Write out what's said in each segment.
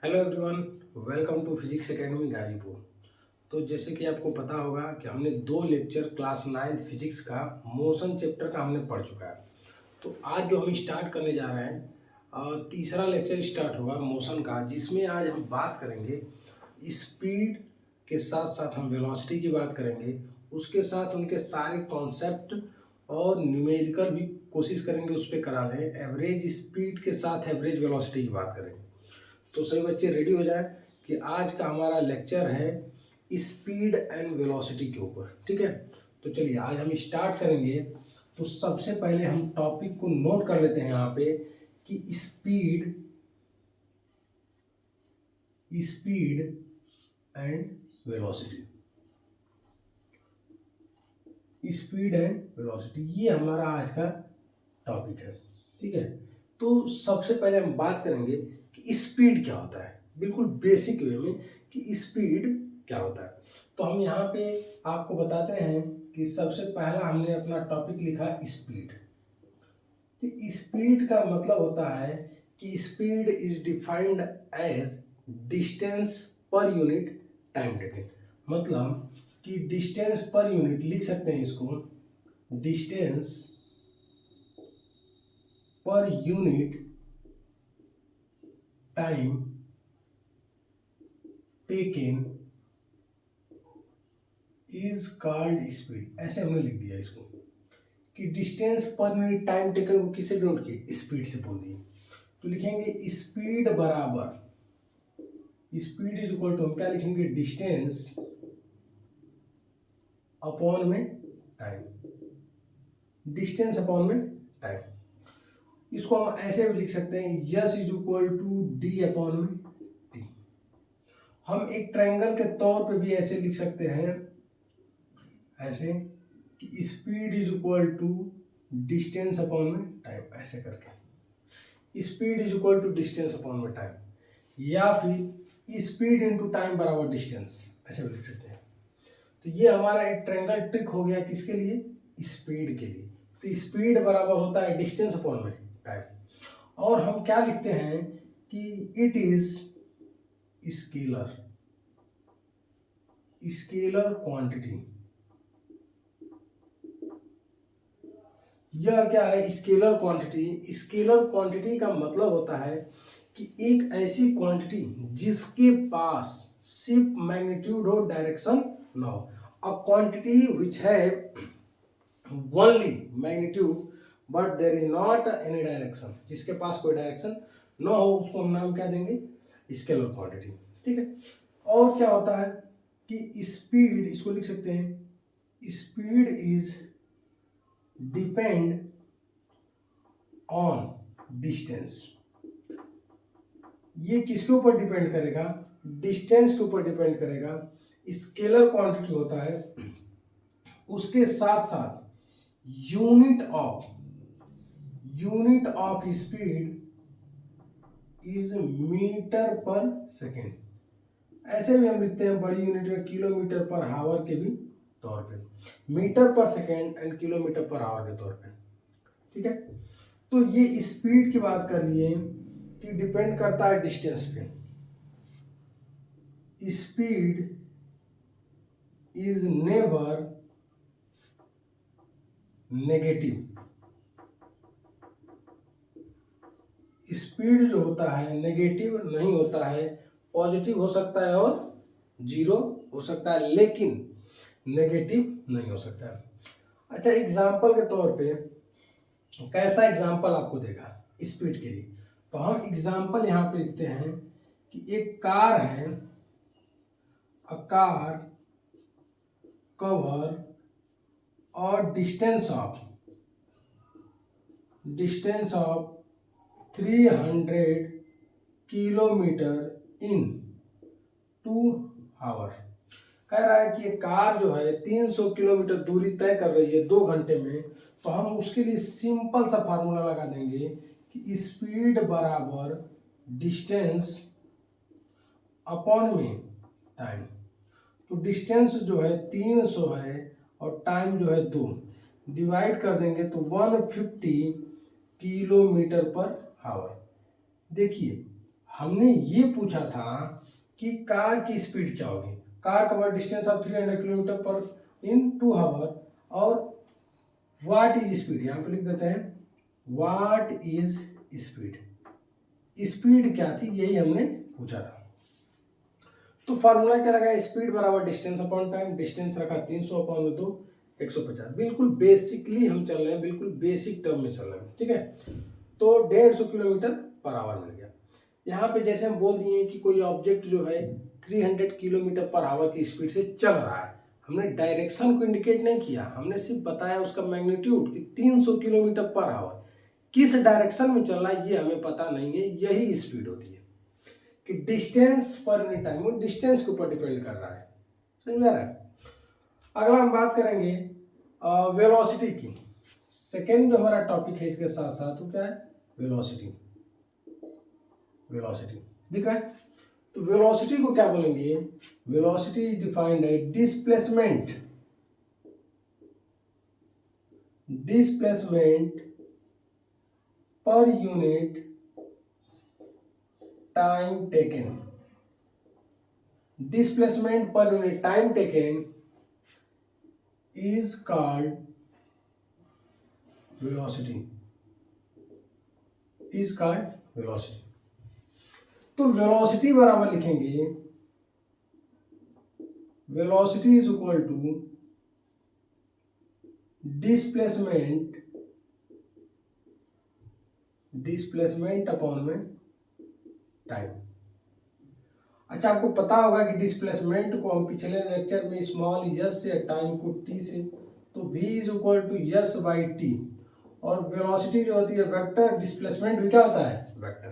Hello everyone, welcome to physics academy Ghazipur. तो जैसे कि आपको पता होगा कि हमने दो लेक्चर क्लास 9th फिजिक्स का मोशन चैप्टर का हमने पढ़ चुका है। तो आज जो हम स्टार्ट करने जा रहे हैं तीसरा लेक्चर स्टार्ट होगा मोशन का, जिसमें आज हम बात करेंगे स्पीड के साथ साथ हम वेलोसिटी की बात करेंगे, उसके साथ उनके सारे कॉन्सेप्ट और न्यूमेरिकल भी कोशिश करेंगे उस पर करा लें। एवरेज स्पीड के साथ एवरेज वेलोसिटी की बात करेंगे। तो सभी बच्चे रेडी हो जाए कि आज का हमारा लेक्चर है स्पीड एंड वेलोसिटी के ऊपर। ठीक है, तो चलिए आज हम स्टार्ट करेंगे। तो सबसे पहले हम टॉपिक को नोट कर लेते हैं यहाँ पे कि speed speed and velocity. Speed and velocity ये हमारा आज का टॉपिक है। ठीक है, तो सबसे पहले हम बात करेंगे कि स्पीड क्या होता है, बिल्कुल बेसिक वे में कि स्पीड क्या होता है। तो हम यहाँ पे आपको बताते हैं कि सबसे पहला हमने अपना टॉपिक लिखा स्पीड। तो स्पीड का मतलब होता है कि speed is defined as distance per unit time taken. मतलब कि डिस्टेंस पर यूनिट लिख सकते हैं इसको, distance per unit time taken is called speed. ऐसे हमने लिख दिया इसको कि distance per unit time taken को किससे डिनोट किए, स्पीड से बोल दिए। तो लिखेंगे स्पीड बराबर, स्पीड इज इक्वल टू हम क्या लिखेंगे, डिस्टेंस अपॉन में टाइम, डिस्टेंस अपॉन में टाइम। इसको हम ऐसे भी लिख सकते हैं, S is equal to D upon में टी। हम एक ट्रायंगल के तौर पे भी ऐसे लिख सकते हैं, ऐसे कि speed is equal to distance upon में टाइम, ऐसे करके speed is equal to distance upon में टाइम, या फिर स्पीड इंटू टाइम बराबर डिस्टेंस, ऐसे भी लिख सकते हैं। तो ये हमारा एक ट्रायंगल ट्रिक हो गया, किसके लिए, स्पीड के लिए। तो स्पीड बराबर होता है डिस्टेंस अपॉन में टाइम। और हम क्या लिखते हैं कि it is scalar, scalar quantity. यह क्या है, स्केलर क्वांटिटी। स्केलर क्वांटिटी का मतलब होता है कि एक ऐसी क्वांटिटी जिसके पास सिर्फ मैग्नीट्यूड हो, डायरेक्शन ना हो। अ क्वांटिटी विच है only magnitude but there is not any direction, जिसके पास कोई डायरेक्शन ना हो, उसको हम नाम क्या देंगे, स्केलर क्वांटिटी। ठीक है, और क्या होता है कि स्पीड, इसको लिख सकते हैं, speed is depend on distance. ये किसके ऊपर डिपेंड करेगा, डिस्टेंस के ऊपर डिपेंड करेगा। स्केलर क्वांटिटी होता है, उसके साथ साथ unit of speed is metre per second. ऐसे भी हम लिखते हैं बड़ी यूनिट में किलोमीटर पर हावर के भी तौर पे, metre per second and kilometre per our के तौर पे। ठीक है, तो ये स्पीड की बात कर लिए कि डिपेंड करता है डिस्टेंस पे। Speed is never negative. Speed जो होता है नेगेटिव नहीं होता है, पॉजिटिव हो सकता है और जीरो हो सकता है, लेकिन नेगेटिव नहीं हो सकता है। अच्छा, एग्जाम्पल के तौर पे कैसा एग्जाम्पल आपको देगा स्पीड के लिए, तो हम एग्जाम्पल यहाँ पे लिखते हैं कि एक कार है, अ कार कवर और distance of 300 kilometre in 2 hour. कह रहा है कि ये कार जो है 300 किलोमीटर दूरी तय कर रही है 2 घंटे में। तो हम उसके लिए सिंपल सा फार्मूला लगा देंगे कि स्पीड बराबर डिस्टेंस अपॉन में टाइम। तो डिस्टेंस जो है 300 है और टाइम जो है 2, डिवाइड कर देंगे तो 150 किलोमीटर पर आवर। देखिए हमने ये पूछा था कि कार की स्पीड क्या होगी। Car cover distance of 300 kilometre पर इन 2 आवर, और व्हाट इज स्पीड, यहाँ पे लिख देते हैं व्हाट इज स्पीड, स्पीड क्या थी यही हमने पूछा था। तो फार्मूला क्या लगा, स्पीड बराबर डिस्टेंस अपॉन टाइम, डिस्टेंस रखा 300 अपॉन 2 150। बिल्कुल बेसिकली हम चल रहे हैं, बिल्कुल बेसिक टर्म में चल रहे हैं, ठीक है। तो 150 किलोमीटर पर आवर मिल गया। यहाँ पे जैसे हम बोल दिए कि कोई ऑब्जेक्ट जो है 300 किलोमीटर पर आवर की स्पीड से चल रहा है, हमने डायरेक्शन को इंडिकेट नहीं किया, हमने सिर्फ बताया उसका मैग्नीट्यूड कि 300 किलोमीटर पर आवर, किस डायरेक्शन में चल रहा है ये हमें पता नहीं है, यही स्पीड होती है। कि डिस्टेंस पर यूनिट टाइम, वो डिस्टेंस के ऊपर डिपेंड कर रहा है, समझ में आ रहा है। अगला हम बात करेंगे वेलोसिटी की। सेकेंड जो हमारा टॉपिक है इसके साथ साथ वो क्या है, वेलोसिटी। वेलोसिटी दिख रहा है। तो वेलोसिटी को क्या बोलेंगे, वेलोसिटी इज डिफाइंड है डिस्प्लेसमेंट, डिस्प्लेसमेंट पर unit time taken, displacement per unit time taken is called velocity, is called velocity। तो velocity बराबर लिखेंगे, velocity is equal to displacement upon में टाइम। अच्छा, आपको पता होगा कि डिस्प्लेसमेंट को हम पिछले लेक्चर में स्मॉल यस से, टाइम को टी से, तो v is equal to S by T, और वेलोसिटी जो होती है वेक्टर, डिस्प्लेसमेंट भी क्या होता है वेक्टर।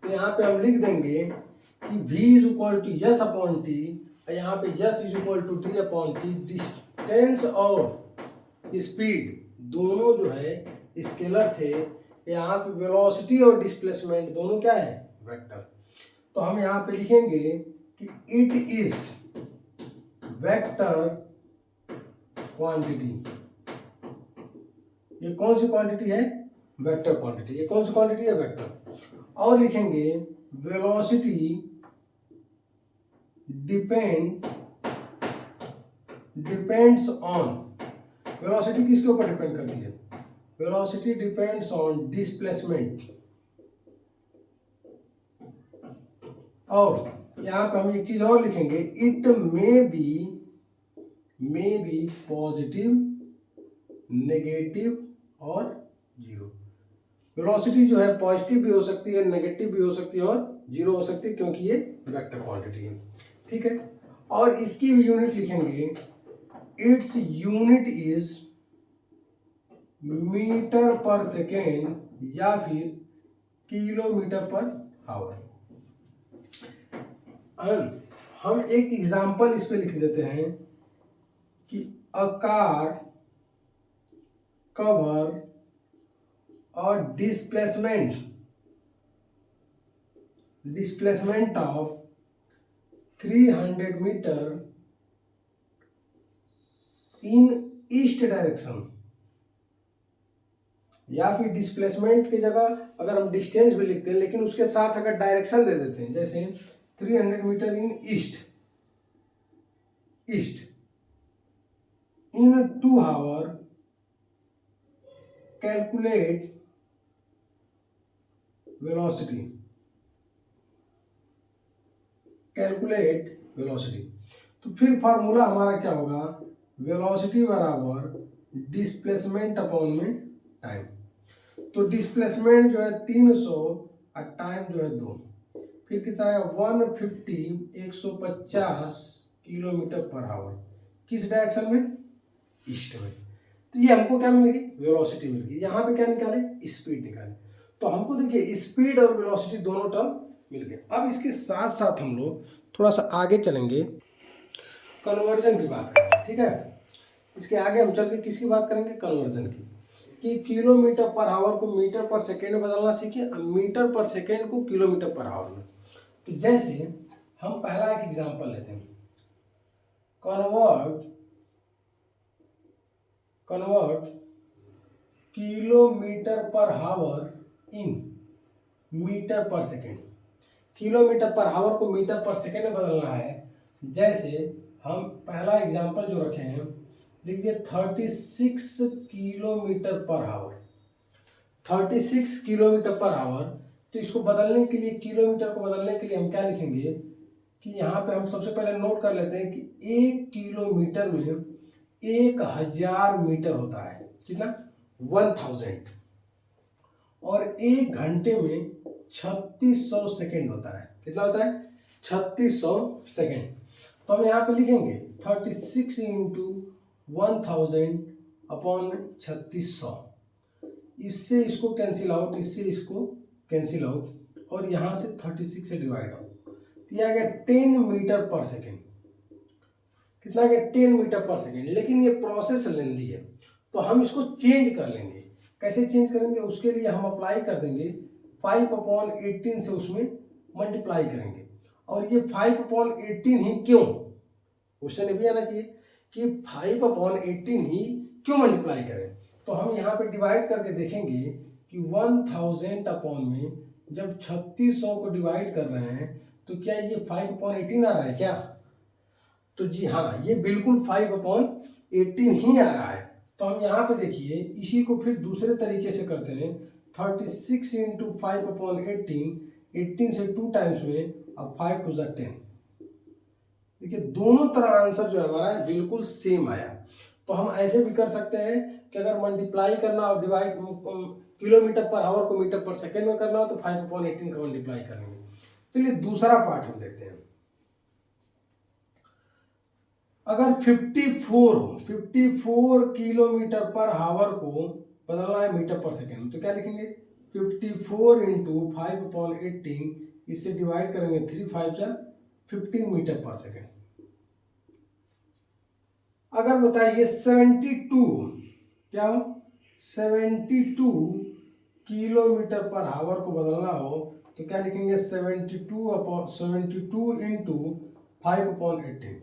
तो यहाँ पे हम लिख देंगे कि v is equal to S upon T, और यहाँ पे S is equal to T upon T. Distance और स्पीड दोनों जो है स्केलर थे, यहाँ पे वेलोसिटी और डिस्प्लेसमेंट दोनों क्या है वेक्टर। तो हम यहाँ पे लिखेंगे कि इट इज वेक्टर क्वांटिटी। ये कौन सी क्वांटिटी है, वेक्टर क्वांटिटी। ये कौन सी क्वांटिटी है, वेक्टर। और लिखेंगे वेलोसिटी डिपेंड्स ऑन, वेलोसिटी किसके ऊपर डिपेंड करती है, वेलोसिटी डिपेंड्स ऑन डिस्प्लेसमेंट। और यहाँ पे हम एक चीज और लिखेंगे, it may be positive, negative और जीरो। वेलोसिटी जो है पॉजिटिव भी हो सकती है, नेगेटिव भी हो सकती है और जीरो हो सकती है, क्योंकि ये वेक्टर क्वांटिटी है, ठीक है। और इसकी भी यूनिट लिखेंगे, its unit is metre per second या फिर किलोमीटर पर आवर। हम एक एग्जाम्पल इस पे लिख देते हैं कि अ कार कवर और displacement of 300 metre in east direction, या फिर डिस्प्लेसमेंट की जगह अगर हम डिस्टेंस भी लिखते हैं लेकिन उसके साथ अगर डायरेक्शन दे देते हैं, जैसे 300 metre in east in 2 hour, calculate velocity. तो फिर फार्मूला हमारा क्या होगा, वेलोसिटी बराबर डिस्प्लेसमेंट अपॉन में टाइम। तो डिस्प्लेसमेंट जो है 300 और टाइम जो है 2, फिर कितना है 150 किलोमीटर पर आवर, किस डायरेक्शन में, ईस्ट में। तो ये हमको क्या मिलेगी, वेलोसिटी मिलेगी। यहाँ पे क्या निकाले, स्पीड निकाले। तो हमको देखिए स्पीड और वेलोसिटी दोनों टर्म मिल गए। अब इसके साथ साथ हम लोग थोड़ा सा आगे चलेंगे, कन्वर्जन की बात करेंगे, ठीक है। इसके आगे हम चल के किसकी बात करेंगे, कन्वर्जन की, कि किलोमीटर पर आवर को मीटर पर सेकेंड में बदलना सीखिए, मीटर पर सेकेंड को किलोमीटर पर आवर में। तो जैसे हम पहला एक एग्जांपल लेते हैं, convert kilometre per hour in metre per second. Kilometre per our को मीटर पर सेकेंड में बदलना है। जैसे हम पहला एग्जांपल जो रखे हैं, देखिए 36 kilometre per our, 36 kilometre per our. तो इसको बदलने के लिए, किलोमीटर को बदलने के लिए हम क्या लिखेंगे कि यहाँ पे हम सबसे पहले नोट कर लेते हैं कि 1 किलोमीटर में 1000 मीटर होता है। कितना? 1000। और 1 घंटे में 3600 सेकेंड होता है। कितना होता है? 3600 सेकेंड। तो हम यहाँ पे लिखेंगे 36 इंटू 1000 अपॉन 3600। इससे इसको कैंसिल आउट, इससे इसको कैंसिल आउट, और यहाँ से 36 से डिवाइड आउट। तो यह आ गया 10 मीटर पर सेकेंड। कितना आ गया? 10 मीटर पर सेकेंड। लेकिन ये प्रोसेस लेंदी है, तो हम इसको चेंज कर लेंगे। कैसे चेंज करेंगे? उसके लिए हम अप्लाई कर देंगे 5/18 से, उसमें मल्टीप्लाई करेंगे। और ये 5/18 ही क्यों, क्वेश्चन भी आना चाहिए कि 5/18 ही क्यों मल्टीप्लाई करें। तो हम यहाँ पे डिवाइड करके देखेंगे कि 1000 अपॉन में जब 3600 को डिवाइड कर रहे हैं तो क्या ये 5/18 आ रहा है क्या? तो जी हाँ, ये बिल्कुल 5/18 ही आ रहा है। तो हम यहाँ पे देखिए, इसी को फिर दूसरे तरीके से करते हैं। 36 इंटू 5/18, 18 से 2 टाइम्स में, अब 5 टू 10। देखिए दोनों तरह आंसर जो है हमारा बिल्कुल सेम आया। तो हम ऐसे भी कर सकते हैं कि अगर मल्टीप्लाई करना और डिवाइड किलोमीटर पर आवर को मीटर पर सेकेंड में करना हो तो 5/18 का मल्टीप्लाई करेंगे। चलिए दूसरा पार्ट हम देखते हैं। अगर 54 किलोमीटर पर आवर को बदलना है मीटर पर सेकेंड में, तो क्या लिखेंगे? 54 इंटू 5/18, इससे डिवाइड करेंगे 3 5 जा 15 मीटर पर सेकेंड। अगर बताइए 72, क्या हो? 72 किलोमीटर पर आवर को बदलना हो तो क्या लिखेंगे? 72 इंटू 5/18,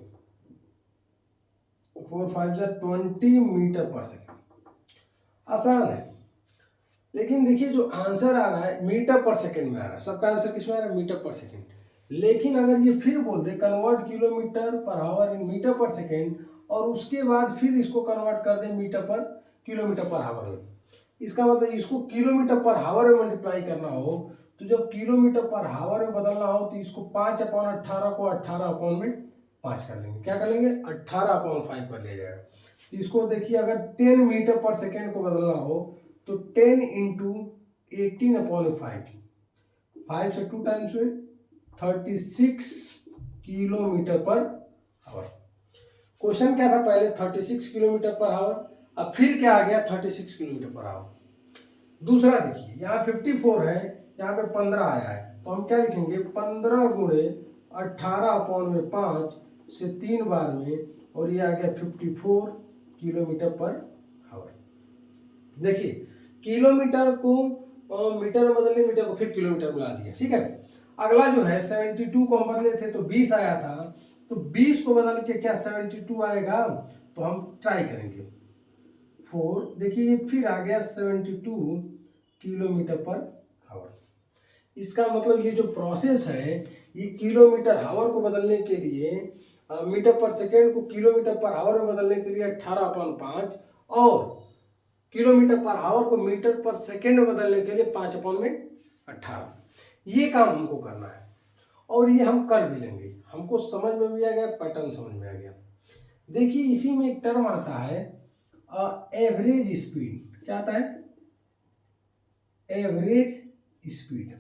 4 5 जा 20 मीटर पर सेकेंड। आसान है, लेकिन देखिए जो आंसर आ रहा है मीटर पर सेकेंड में आ रहा है। सबका आंसर किस में आ रहा है? Metre per second. लेकिन अगर ये फिर बोल दे convert kilometre per hour in metre per second, और उसके बाद फिर इसको कन्वर्ट कर दे metre per kilometre per hour में, इसका मतलब इसको किलोमीटर पर आवर में मल्टीप्लाई करना हो, तो जब किलोमीटर पर आवर में बदलना हो तो इसको 5/18 को 18 में 5 कर लेंगे। क्या कर लेंगे? 18/5 कर लिया जाएगा। तो इसको देखिए, अगर 10 मीटर पर सेकेंड को बदलना हो तो 10 इंटू 18/5, 5 से 2 टाइम्स में 36 किलोमीटर पर आवर। क्वेश्चन क्या था? पहले 36 किलोमीटर पर आवर, अब फिर क्या आ गया? 36 किलोमीटर पर आवर। दूसरा देखिए, यहाँ 54 है, यहाँ पे 15 आया है, तो हम क्या लिखेंगे? 15 गुणे 18/5 से 3 बार में, और ये आ गया 54 किलोमीटर पर आवर। देखिए किलोमीटर को मीटर में बदलने, मीटर को फिर किलोमीटर में ला दिया। ठीक है, अगला जो है 72 को हम बदले थे तो 20 आया था, तो 20 को बदल के क्या 72 आएगा? तो हम ट्राई करेंगे 4। देखिए ये फिर आ गया 72 किलोमीटर पर आवर। इसका मतलब ये जो प्रोसेस है, ये किलोमीटर आवर को बदलने के लिए, मीटर पर सेकेंड को किलोमीटर पर आवर में बदलने के लिए 18/5, और किलोमीटर पर आवर को मीटर पर सेकेंड में बदलने के लिए 5/18। ये काम हमको करना है, और ये हम कर भी लेंगे। हमको समझ में भी आ गया, पैटर्न समझ में आ गया। देखिए इसी में एक टर्म आता है एवरेज स्पीड। क्या आता है? Average speed.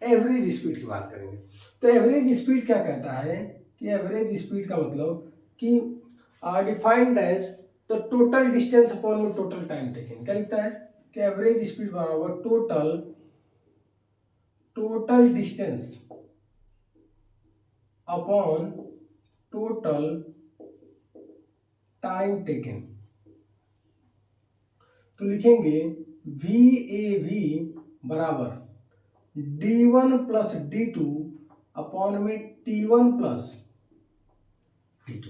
एवरेज स्पीड की बात करेंगे तो एवरेज स्पीड क्या कहता है कि एवरेज स्पीड का मतलब कि defined as the total distance upon में टोटल टाइम टेकन। क्या लिखता है कि एवरेज स्पीड बराबर total distance upon total time taken. तो लिखेंगे VAV बराबर D1 प्लस D2 अपॉन में T1 प्लस T2।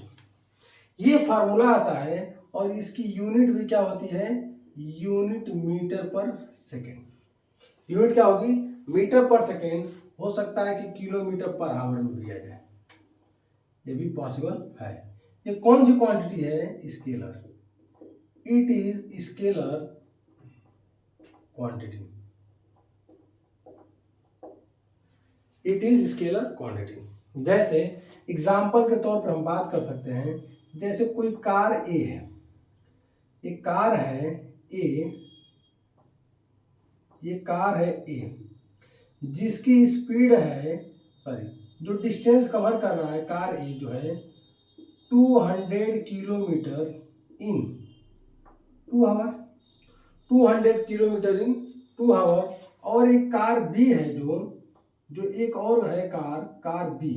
ये फार्मूला आता है, और इसकी यूनिट भी क्या होती है? Unit metre per second. Unit क्या होगी? Metre per second. हो सकता है कि किलोमीटर पर आवर में भी आ जाए, ये भी पॉसिबल है। ये कौन सी क्वांटिटी है? Scalar. It is scalar quantity. It is scalar quantity. जैसे एग्जाम्पल के तौर पर हम बात कर सकते हैं, जैसे कोई कार ए है, ये कार है ए, ये कार है ए, जिसकी स्पीड है, सॉरी, जो डिस्टेंस कवर कर रहा है कार ए जो है 200 kilometre in 2 hour, 200 kilometre in 2 hour. और एक कार बी है जो एक और है कार बी,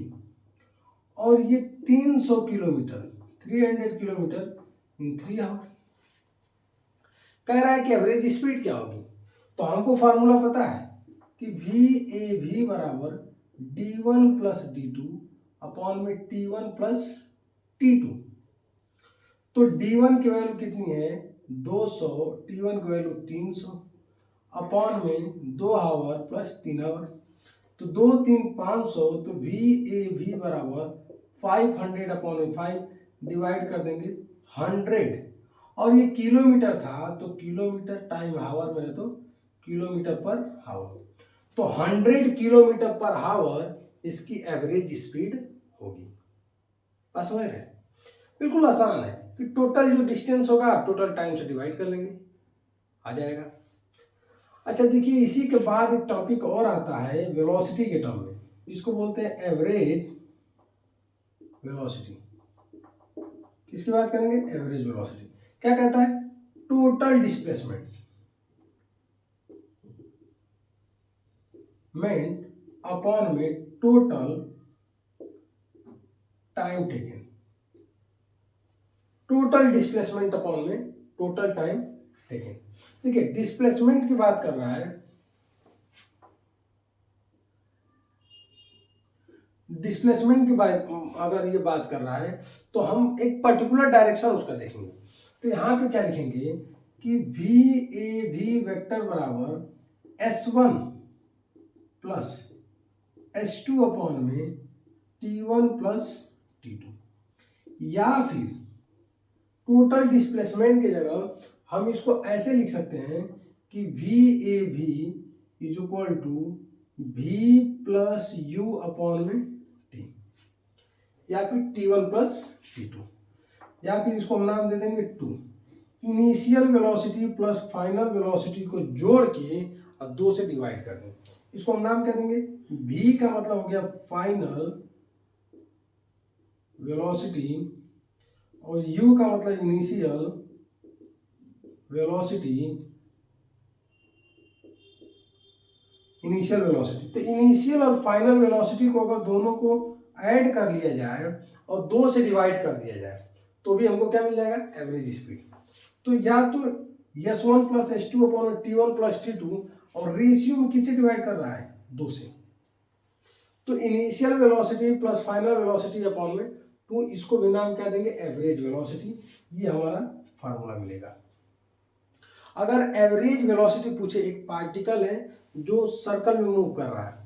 और ये 300 किलोमीटर 300 किलोमीटर इन 3 आवर। कह रहा है कि एवरेज स्पीड क्या होगी? तो हमको फार्मूला पता है कि VAV बराबर D1 प्लस D2 अपॉन में T1 प्लस T2। तो D1 की वैल्यू कितनी है? 200, T1 की वैल्यू 300 अपॉन में 2 आवर प्लस 3 आवर, तो 2 3 500, तो VAV बराबर 500 अपॉन में 5 डिवाइड कर देंगे 100, और ये किलोमीटर था तो किलोमीटर टाइम आवर में है तो किलोमीटर पर आवर, तो 100 किलोमीटर पर आवर इसकी एवरेज स्पीड होगी। बस समझ रहे? बिल्कुल आसान है कि टोटल जो डिस्टेंस होगा टोटल टाइम से डिवाइड कर लेंगे, आ जाएगा। अच्छा देखिए, इसी के बाद एक टॉपिक और आता है वेलोसिटी के टर्म में, इसको बोलते हैं एवरेज वेलोसिटी। किसकी बात करेंगे? Average velocity. क्या कहता है? टोटल डिस्प्लेसमेंट अपॉन में total time taken. Total displacement upon में टोटल टाइम टेकन। देखिए डिस्प्लेसमेंट की बात कर रहा है, डिस्प्लेसमेंट की बात अगर ये बात कर रहा है तो हम एक पर्टिकुलर डायरेक्शन उसका देखेंगे। तो यहाँ पे क्या लिखेंगे कि VAV वेक्टर बराबर S1 प्लस S2 अपॉन में T1 प्लस T2, या फिर टोटल डिस्प्लेसमेंट की जगह हम इसको ऐसे लिख सकते हैं कि VAV is equal to V plus U upon में T, या फिर T1 प्लस T2, या फिर इसको हम नाम दे देंगे 2। Initial velocity plus final velocity को जोड़ के और 2 से डिवाइड कर दें, इसको हम नाम क्या देंगे? V का मतलब हो गया फाइनल वेलोसिटी, और U का मतलब इनिशियल वेलोसिटी, इनिशियल वेलोसिटी। तो इनिशियल और फाइनल वेलोसिटी को अगर दोनों को ऐड कर लिया जाए और 2 से डिवाइड कर दिया जाए तो भी हमको क्या मिल जाएगा? Average speed. तो या तो S1 plus S2 upon T1 plus T2, और रेशियो में किससे डिवाइड कर रहा है? 2 से। तो initial velocity plus final velocity upon में 2, इसको भी नाम क्या देंगे? Average velocity. ये हमारा फार्मूला मिलेगा। अगर एवरेज वेलोसिटी पूछे, एक पार्टिकल है जो सर्कल में मूव कर रहा है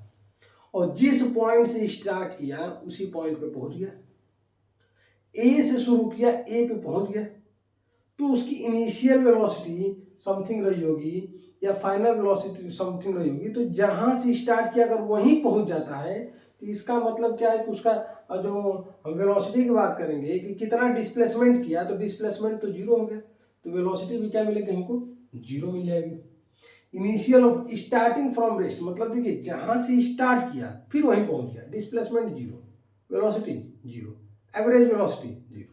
और जिस पॉइंट से स्टार्ट किया उसी पॉइंट पे पहुंच गया, ए से शुरू किया ए पे पहुंच गया, तो उसकी इनिशियल वेलोसिटी समथिंग रही होगी या फाइनल वेलोसिटी समथिंग रही होगी। तो जहां से स्टार्ट किया अगर वहीं पहुंच जाता है तो इसका मतलब क्या है कि उसका जो हम वेलोसिटी की बात करेंगे कि कितना डिस्प्लेसमेंट किया, तो डिस्प्लेसमेंट तो 0 हो गया, तो वेलोसिटी भी क्या मिलेगी? हमको 0 मिल जाएगी। Initial of starting from rest, मतलब देखिए जहां से स्टार्ट किया फिर वहीं पहुंच गया, डिस्प्लेसमेंट 0, वेलोसिटी 0, एवरेज वेलोसिटी 0।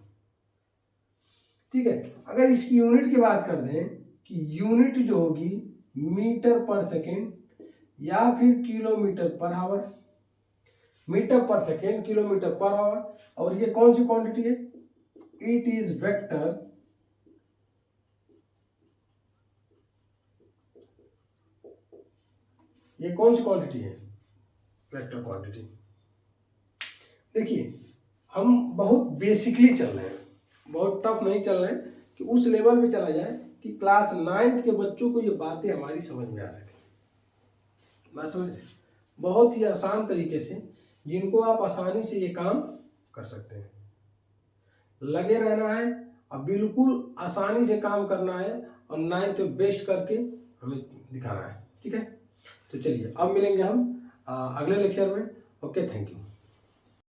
ठीक है, अगर इसकी यूनिट की बात कर दें कि यूनिट जो होगी मीटर पर सेकेंड या फिर kilometre per our, metre per second kilometre per our, और ये कौन सी क्वांटिटी है? इट इज वेक्टर ये कौन सी क्वांटिटी है? Vector quantity. देखिए हम बहुत बेसिकली चल रहे हैं, बहुत टफ नहीं चल रहे हैं कि उस लेवल पे चला जाए कि क्लास 9th के बच्चों को ये बातें हमारी समझ में आ सके। बात समझ रहे? बहुत ही आसान तरीके से जिनको आप आसानी से ये काम कर सकते हैं। लगे रहना है और बिल्कुल आसानी से काम करना है और 9th में बेस्ट करके हमें दिखाना है। ठीक है, तो चलिए अब मिलेंगे हम अगले लेक्चर में। Okay, thank you.